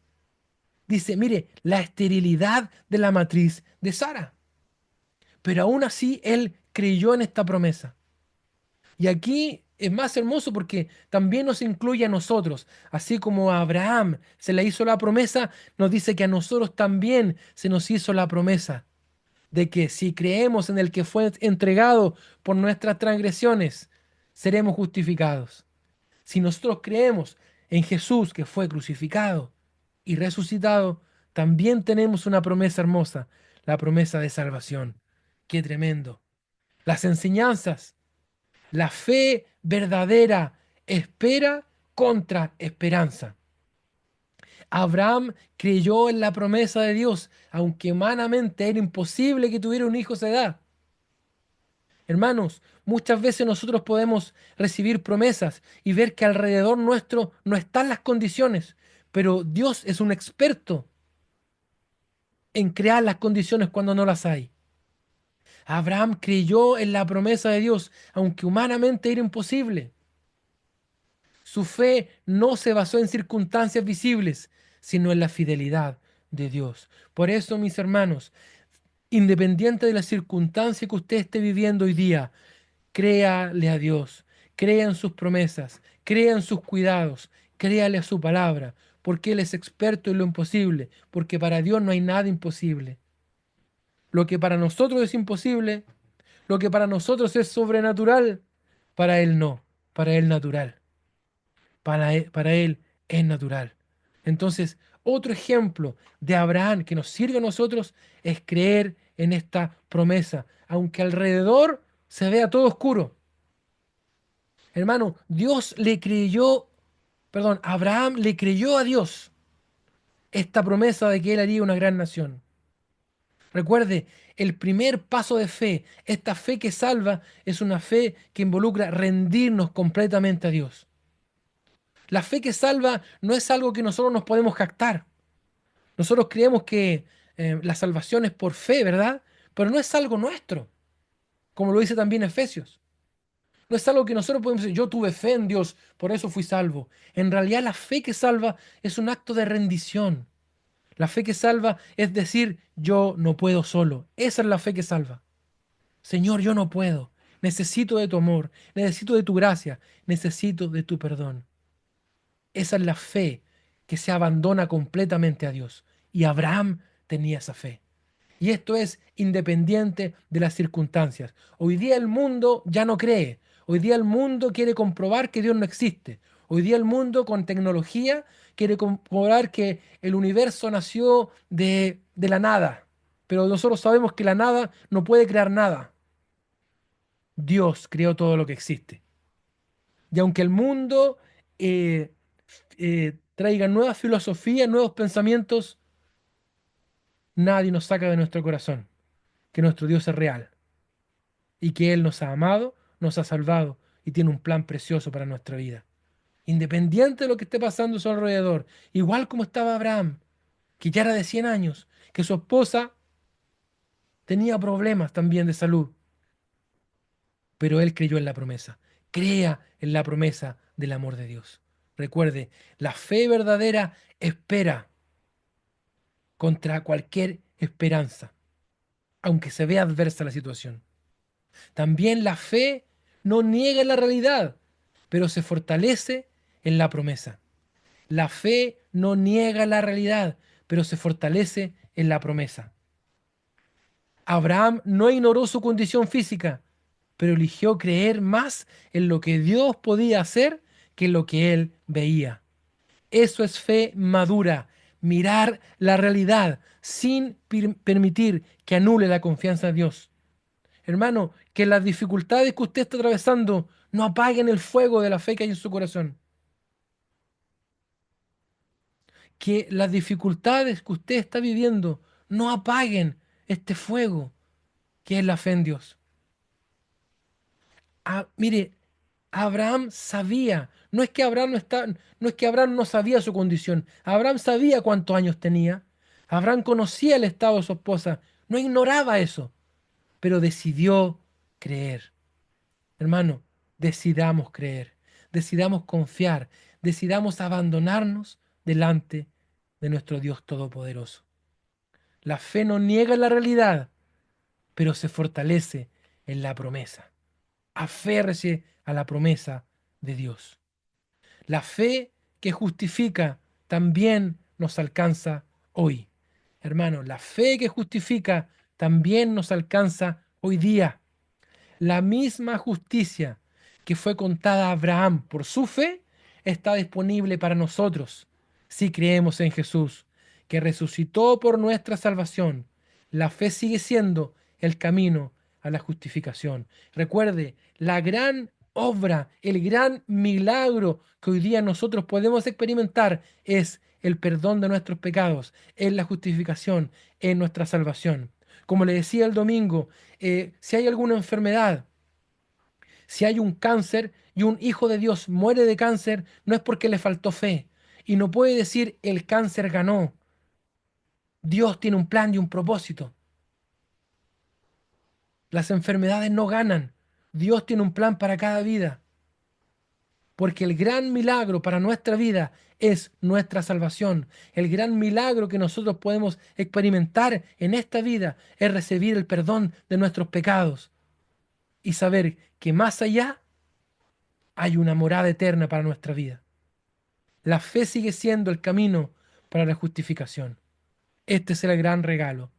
Dice, mire, la esterilidad de la matriz de Sara. Pero aún así él creyó en esta promesa. Y aquí es más hermoso porque también nos incluye a nosotros. Así como a Abraham se le hizo la promesa, nos dice que a nosotros también se nos hizo la promesa de que si creemos en el que fue entregado por nuestras transgresiones, seremos justificados. Si nosotros creemos en Jesús que fue crucificado y resucitado, también tenemos una promesa hermosa, la promesa de salvación. Qué tremendo. Las enseñanzas, la fe verdadera espera contra esperanza. Abraham creyó en la promesa de Dios, aunque humanamente era imposible que tuviera un hijo a esa edad. Hermanos, muchas veces nosotros podemos recibir promesas y ver que alrededor nuestro no están las condiciones, pero Dios es un experto en crear las condiciones cuando no las hay. Abraham creyó en la promesa de Dios, aunque humanamente era imposible. Su fe no se basó en circunstancias visibles, sino en la fidelidad de Dios. Por eso, mis hermanos, independiente de la circunstancia que usted esté viviendo hoy día, créale a Dios, crea en sus promesas, crea en sus cuidados, créale a su palabra, porque Él es experto en lo imposible, porque para Dios no hay nada imposible. Lo que para nosotros es imposible, lo que para nosotros es sobrenatural, para Él no, para Él natural. Para él es natural. Entonces, otro ejemplo de Abraham que nos sirve a nosotros es creer en esta promesa, aunque alrededor se vea todo oscuro. Hermano, Abraham le creyó a Dios esta promesa de que él haría una gran nación. Recuerde, el primer paso de fe, esta fe que salva, es una fe que involucra rendirnos completamente a Dios. La fe que salva no es algo que nosotros nos podemos jactar. Nosotros creemos que la salvación es por fe, ¿verdad? Pero no es algo nuestro, como lo dice también Efesios. No es algo que nosotros podemos decir, yo tuve fe en Dios, por eso fui salvo. En realidad la fe que salva es un acto de rendición. La fe que salva es decir, yo no puedo solo. Esa es la fe que salva. Señor, yo no puedo. Necesito de tu amor, necesito de tu gracia, necesito de tu perdón. Esa es la fe que se abandona completamente a Dios. Y Abraham tenía esa fe. Y esto es independiente de las circunstancias. Hoy día el mundo ya no cree. Hoy día el mundo quiere comprobar que Dios no existe. Hoy día el mundo con tecnología quiere comprobar que el universo nació de la nada. Pero nosotros sabemos que la nada no puede crear nada. Dios creó todo lo que existe. Y aunque el mundo eh, traiga nuevas filosofías, nuevos pensamientos, nadie nos saca de nuestro corazón que nuestro Dios es real y que Él nos ha amado, nos ha salvado y tiene un plan precioso para nuestra vida. Independiente de lo que esté pasando a su alrededor, igual como estaba Abraham, que ya era de 100 años, que su esposa tenía problemas también de salud, pero él creyó en la promesa. Crea en la promesa del amor de Dios. Recuerde, la fe verdadera espera contra cualquier esperanza, aunque se vea adversa la situación. También la fe no niega la realidad, pero se fortalece en la promesa. La fe no niega la realidad, pero se fortalece en la promesa. Abraham no ignoró su condición física, pero eligió creer más en lo que Dios podía hacer que en lo que él veía. Eso es fe madura, mirar la realidad sin permitir que anule la confianza en Dios. Hermano, que las dificultades que usted está atravesando no apaguen el fuego de la fe que hay en su corazón. Que las dificultades que usted está viviendo no apaguen este fuego que es la fe en Dios. Mire, Abraham sabía, no es que Abraham no sabía su condición, Abraham sabía cuántos años tenía, Abraham conocía el estado de su esposa, no ignoraba eso, pero decidió creer. Hermano, decidamos creer, decidamos confiar, decidamos abandonarnos delante de nuestro Dios Todopoderoso. La fe no niega la realidad, pero se fortalece en la promesa. Aférrese a la promesa de Dios. La fe que justifica también nos alcanza hoy. Hermano, la fe que justifica también nos alcanza hoy día. La misma justicia que fue contada a Abraham por su fe está disponible para nosotros si creemos en Jesús, que resucitó por nuestra salvación. La fe sigue siendo el camino a la justificación. Recuerde, la gran obra, el gran milagro que hoy día nosotros podemos experimentar es el perdón de nuestros pecados, es la justificación, es nuestra salvación. Como le decía el domingo, si hay alguna enfermedad, si hay un cáncer y un hijo de Dios muere de cáncer, no es porque le faltó fe. Y no puede decir el cáncer ganó. Dios tiene un plan y un propósito. Las enfermedades no ganan. Dios tiene un plan para cada vida. Porque el gran milagro para nuestra vida es nuestra salvación. El gran milagro que nosotros podemos experimentar en esta vida es recibir el perdón de nuestros pecados y saber que más allá hay una morada eterna para nuestra vida. La fe sigue siendo el camino para la justificación. Este es el gran regalo.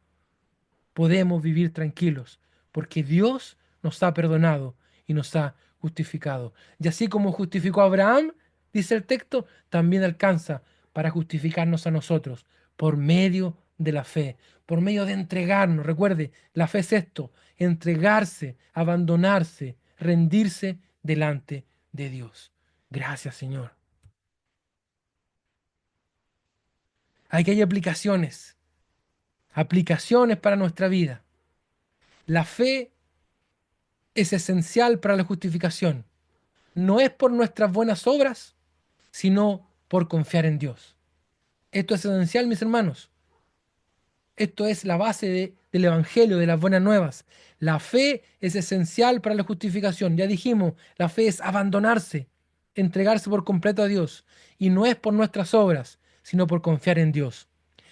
Podemos vivir tranquilos porque Dios nos ha perdonado y nos ha justificado. Y así como justificó a Abraham, dice el texto, también alcanza para justificarnos a nosotros por medio de la fe, por medio de entregarnos. Recuerde, la fe es esto, entregarse, abandonarse, rendirse delante de Dios. Gracias, Señor. Aquí hay aplicaciones. aplicaciones para nuestra vida. La fe es esencial para la justificación. No es por nuestras buenas obras, sino por confiar en Dios. Esto es esencial, mis hermanos. Esto es la base del Evangelio, de las buenas nuevas. La fe es esencial para la justificación. Ya dijimos, la fe es abandonarse, entregarse por completo a Dios. Y no es por nuestras obras, sino por confiar en Dios.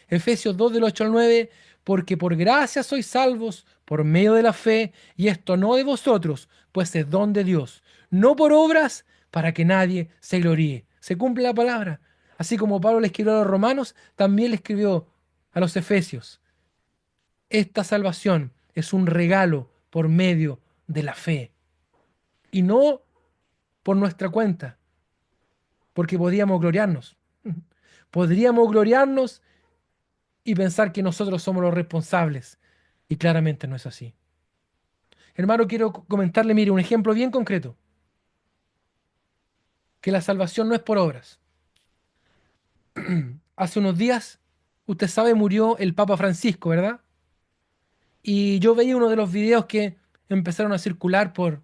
Efesios 2 del 8 al 9, porque por gracia sois salvos por medio de la fe, y esto no de vosotros, pues es don de Dios, no por obras para que nadie se gloríe. Se cumple la palabra. Así como Pablo le escribió a los romanos, también le escribió a los efesios. Esta salvación es un regalo por medio de la fe y no por nuestra cuenta, porque podríamos gloriarnos. Podríamos gloriarnos y pensar que nosotros somos los responsables. Y claramente no es así. Hermano, quiero comentarle, mire, un ejemplo bien concreto. Que la salvación no es por obras. Hace unos días, usted sabe, murió el Papa Francisco, ¿verdad? Y yo veía uno de los videos que empezaron a circular por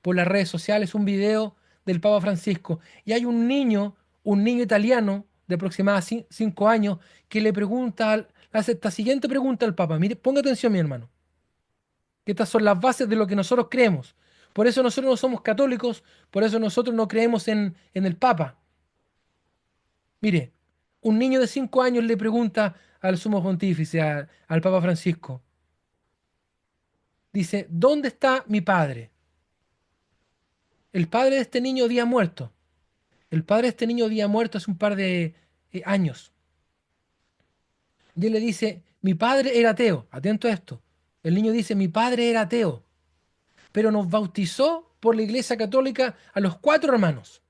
las redes sociales, un video del Papa Francisco. Y hay un niño italiano de aproximadamente 5 años, que le pregunta, le hace esta siguiente pregunta al Papa. Mire, ponga atención, mi hermano. Que estas son las bases de lo que nosotros creemos. Por eso nosotros no somos católicos, por eso nosotros no creemos en el Papa. Mire, un niño de 5 años le pregunta al sumo pontífice, al Papa Francisco, dice, ¿dónde está mi padre? El padre de este niño había muerto. El padre de este niño había muerto hace un par de años. Y él le dice, mi padre era ateo. Atento a esto. El niño dice, mi padre era ateo, pero nos bautizó por la Iglesia Católica a los 4 hermanos.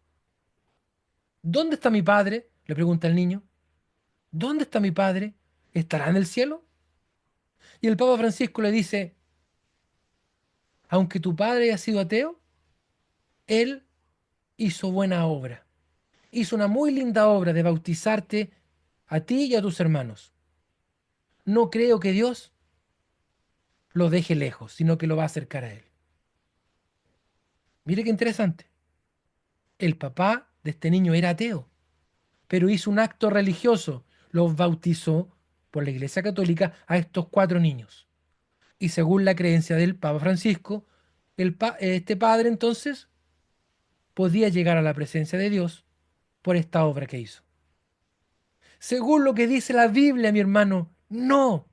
¿Dónde está mi padre? Le pregunta el niño. ¿Dónde está mi padre? ¿Estará en el cielo? Y el Papa Francisco le dice, aunque tu padre haya sido ateo, él hizo buena obra. Hizo una muy linda obra de bautizarte a ti y a tus hermanos. No creo que Dios lo deje lejos, sino que lo va a acercar a él. Mire qué interesante. El papá de este niño era ateo, pero hizo un acto religioso. Los bautizó por la Iglesia Católica a estos 4 niños. Y según la creencia del Papa Francisco, este padre entonces podía llegar a la presencia de Dios por esta obra que hizo. Según lo que dice la Biblia, mi hermano, no.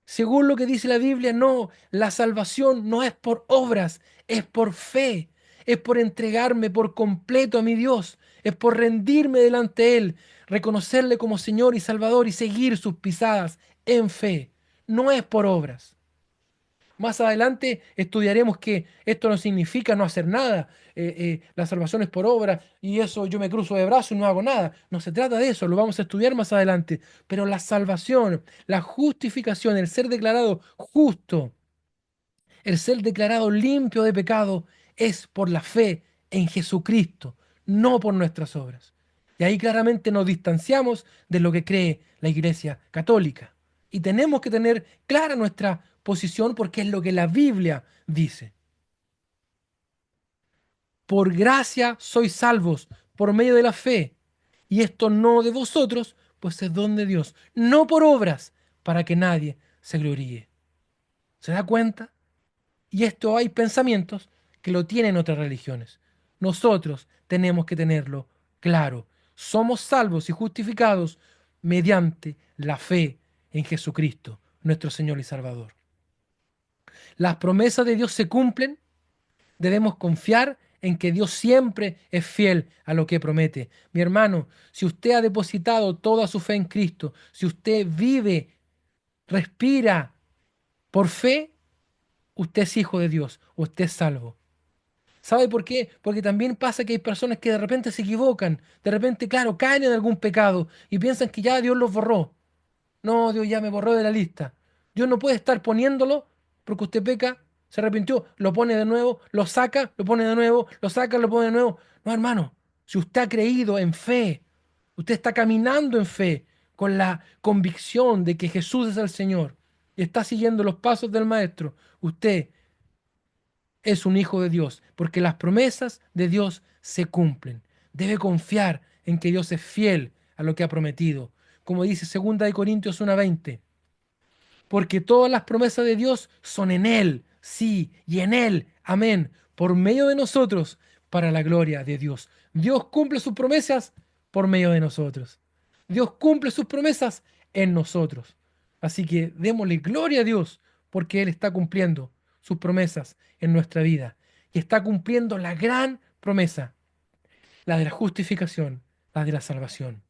Según lo que dice la Biblia, no. La salvación no es por obras, es por fe. Es por entregarme por completo a mi Dios. Es por rendirme delante de Él, reconocerle como Señor y Salvador y seguir sus pisadas en fe. No es por obras. Más adelante estudiaremos que esto no significa no hacer nada. La salvación es por obra y eso yo me cruzo de brazos y no hago nada. No se trata de eso, lo vamos a estudiar más adelante. Pero la salvación, la justificación, el ser declarado justo, el ser declarado limpio de pecado es por la fe en Jesucristo, no por nuestras obras. Y ahí claramente nos distanciamos de lo que cree la Iglesia Católica. Y tenemos que tener clara nuestra posición porque es lo que la Biblia dice. Por gracia sois salvos por medio de la fe. Y esto no de vosotros, pues es don de Dios. No por obras, para que nadie se gloríe. ¿Se da cuenta? Y esto hay pensamientos que lo tienen otras religiones. Nosotros tenemos que tenerlo claro. Somos salvos y justificados mediante la fe en Jesucristo, nuestro Señor y Salvador. Las promesas de Dios se cumplen. Debemos confiar en que Dios siempre es fiel a lo que promete. Mi hermano, si usted ha depositado toda su fe en Cristo, si usted vive, respira por fe, usted es hijo de Dios, usted es salvo. ¿Sabe por qué? Porque también pasa que hay personas que de repente se equivocan, de repente, claro, caen en algún pecado y piensan que ya Dios los borró. No, Dios ya me borró de la lista. Dios no puede estar poniéndolo porque usted peca, se arrepintió, lo pone de nuevo, lo saca, lo pone de nuevo, lo saca, lo pone de nuevo. No, hermano, si usted ha creído en fe, usted está caminando en fe, con la convicción de que Jesús es el Señor y está siguiendo los pasos del Maestro, usted es un hijo de Dios, porque las promesas de Dios se cumplen. Debe confiar en que Dios es fiel a lo que ha prometido. Como dice 2 Corintios 1:20, porque todas las promesas de Dios son en Él, sí, y en Él, amén, por medio de nosotros, para la gloria de Dios. Dios cumple sus promesas por medio de nosotros. Dios cumple sus promesas en nosotros. Así que démosle gloria a Dios, porque Él está cumpliendo sus promesas en nuestra vida. Y está cumpliendo la gran promesa, la de la justificación, la de la salvación.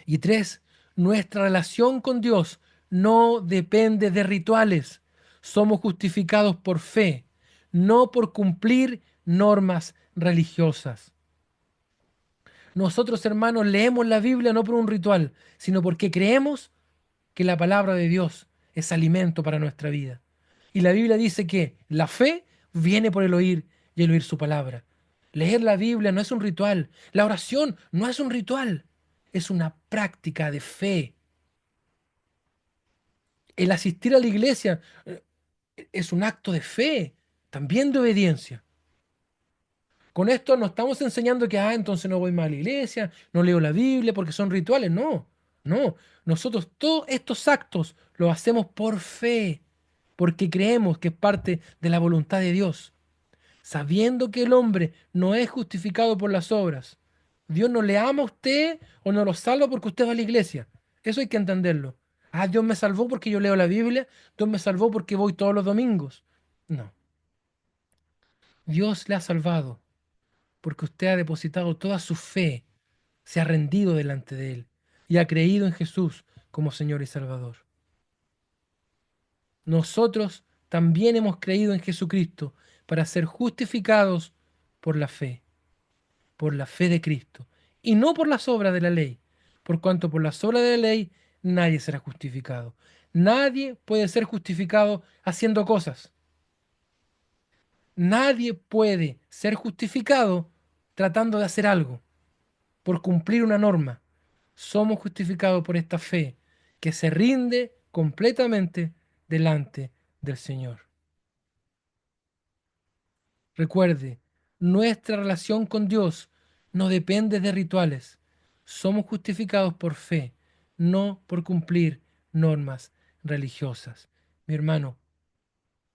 Y tres, nuestra relación con Dios no depende de rituales. Somos justificados por fe, no por cumplir normas religiosas. Nosotros, hermanos, leemos la Biblia no por un ritual, sino porque creemos que la palabra de Dios es alimento para nuestra vida. Y la Biblia dice que la fe viene por el oír y el oír su palabra. Leer la Biblia no es un ritual. La oración no es un ritual. Es una práctica de fe. El asistir a la iglesia es un acto de fe, también de obediencia. Con esto no estamos enseñando que, entonces no voy más a la iglesia, no leo la Biblia porque son rituales. No, no. Nosotros todos estos actos los hacemos por fe, porque creemos que es parte de la voluntad de Dios, sabiendo que el hombre no es justificado por las obras. Dios no le ama a usted o no lo salva porque usted va a la iglesia. Eso hay que entenderlo. Dios me salvó porque yo leo la Biblia, Dios me salvó porque voy todos los domingos. No, Dios le ha salvado porque usted ha depositado toda su fe, se ha rendido delante de Él y ha creído en Jesús como Señor y Salvador. Nosotros también hemos creído en Jesucristo para ser justificados por la fe de Cristo, y no por las obras de la ley, por cuanto por las obras de la ley nadie será justificado. Nadie puede ser justificado haciendo cosas. Nadie puede ser justificado tratando de hacer algo, por cumplir una norma. Somos justificados por esta fe que se rinde completamente delante del Señor. Recuerde, nuestra relación con Dios no depende de rituales. Somos justificados por fe, no por cumplir normas religiosas. Mi hermano,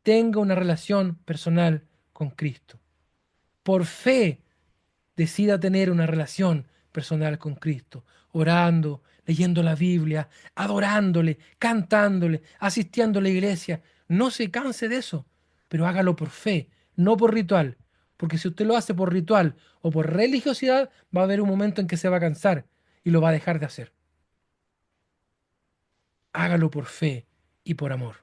tenga una relación personal con Cristo. Por fe, decida tener una relación personal con Cristo, orando, leyendo la Biblia, adorándole, cantándole, asistiendo a la iglesia. No se canse de eso, pero hágalo por fe, no por ritual. Porque si usted lo hace por ritual o por religiosidad, va a haber un momento en que se va a cansar y lo va a dejar de hacer. Hágalo por fe y por amor.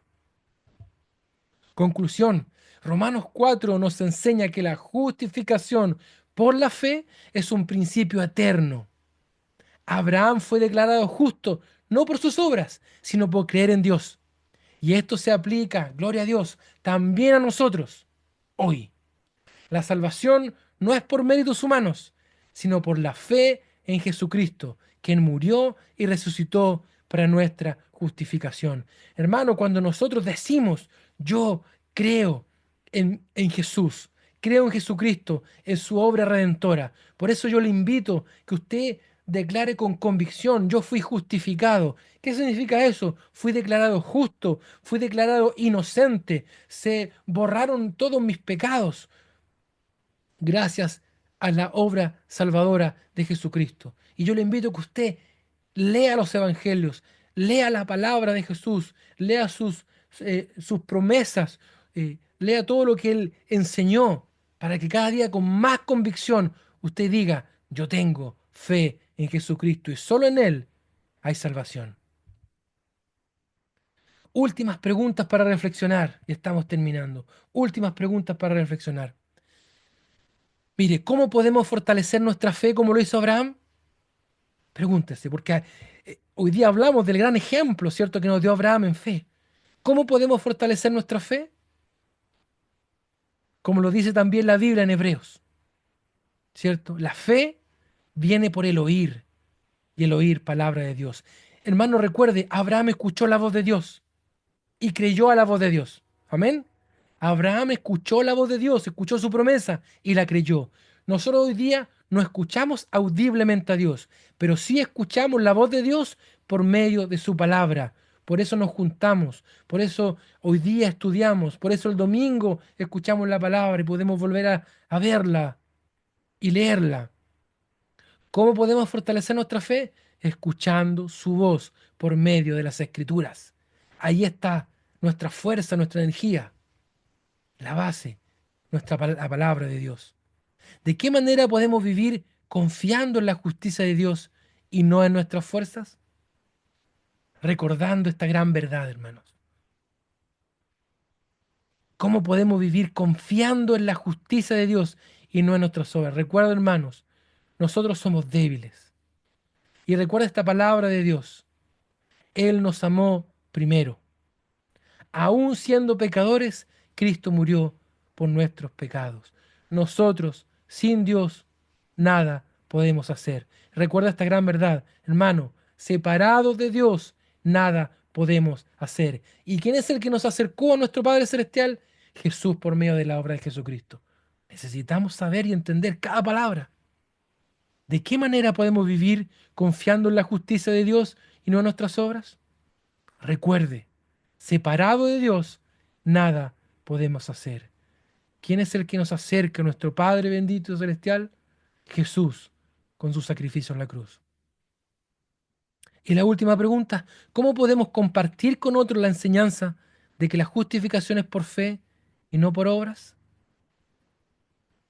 Conclusión, Romanos 4 nos enseña que la justificación por la fe es un principio eterno. Abraham fue declarado justo no por sus obras, sino por creer en Dios. Y esto se aplica, gloria a Dios, también a nosotros hoy. La salvación no es por méritos humanos, sino por la fe en Jesucristo, quien murió y resucitó para nuestra justificación. Hermano, cuando nosotros decimos, yo creo en Jesús, creo en Jesucristo, en su obra redentora. Por eso yo le invito que usted declare con convicción, yo fui justificado. ¿Qué significa eso? Fui declarado justo, fui declarado inocente, se borraron todos mis pecados gracias a la obra salvadora de Jesucristo. Y yo le invito a que usted lea los evangelios, lea la palabra de Jesús, lea sus promesas, lea todo lo que Él enseñó, para que cada día con más convicción usted diga, yo tengo fe en Jesucristo y solo en Él hay salvación. Últimas preguntas para reflexionar, y estamos terminando. Últimas preguntas para reflexionar. Mire, ¿cómo podemos fortalecer nuestra fe como lo hizo Abraham? Pregúntese, porque hoy día hablamos del gran ejemplo, ¿cierto?, que nos dio Abraham en fe. ¿Cómo podemos fortalecer nuestra fe? Como lo dice también la Biblia en Hebreos, ¿cierto? La fe viene por el oír y el oír palabra de Dios. Hermano, recuerde, Abraham escuchó la voz de Dios y creyó a la voz de Dios. Amén. Abraham escuchó la voz de Dios, escuchó su promesa y la creyó. Nosotros hoy día no escuchamos audiblemente a Dios, pero sí escuchamos la voz de Dios por medio de su palabra. Por eso nos juntamos, por eso hoy día estudiamos, por eso el domingo escuchamos la palabra y podemos volver a verla y leerla. ¿Cómo podemos fortalecer nuestra fe? Escuchando su voz por medio de las Escrituras. Ahí está nuestra fuerza, nuestra energía, la base, la palabra de Dios. ¿De qué manera podemos vivir confiando en la justicia de Dios y no en nuestras fuerzas? Recordando esta gran verdad, hermanos. ¿Cómo podemos vivir confiando en la justicia de Dios y no en nuestras obras? Recuerda, hermanos, nosotros somos débiles. Y recuerda esta palabra de Dios. Él nos amó primero. Aún siendo pecadores, Cristo murió por nuestros pecados. Nosotros, sin Dios, nada podemos hacer. Recuerda esta gran verdad, hermano, separados de Dios, nada podemos hacer. ¿Y quién es el que nos acercó a nuestro Padre Celestial? Jesús por medio de la obra de Jesucristo. Necesitamos saber y entender cada palabra. ¿De qué manera podemos vivir confiando en la justicia de Dios y no en nuestras obras? Recuerde, separado de Dios, nada podemos hacer. ¿Quién es el que nos acerca a nuestro Padre bendito y celestial? Jesús, con su sacrificio en la cruz. Y la última pregunta, ¿cómo podemos compartir con otros la enseñanza de que la justificación es por fe y no por obras?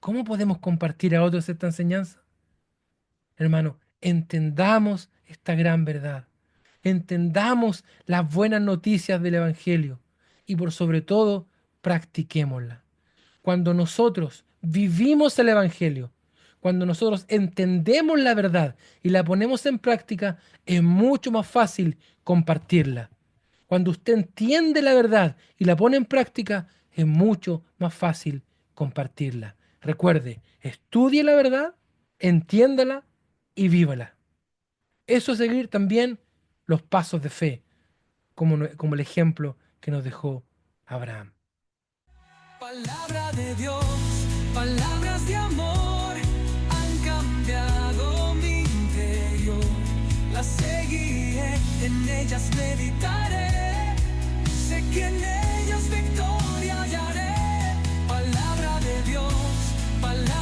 ¿Cómo podemos compartir a otros esta enseñanza? Hermano, entendamos esta gran verdad. Entendamos las buenas noticias del Evangelio y por sobre todo, practiquémosla. Cuando nosotros vivimos el Evangelio, cuando nosotros entendemos la verdad y la ponemos en práctica, es mucho más fácil compartirla. Cuando usted entiende la verdad y la pone en práctica, es mucho más fácil compartirla. Recuerde, estudie la verdad, entiéndala y vívala. Eso es seguir también los pasos de fe, como el ejemplo que nos dejó Abraham. Palabra de Dios, palabras de amor han cambiado mi interior. Las seguiré, en ellas meditaré. Sé que en ellas victoria hallaré. Palabra de Dios, palabra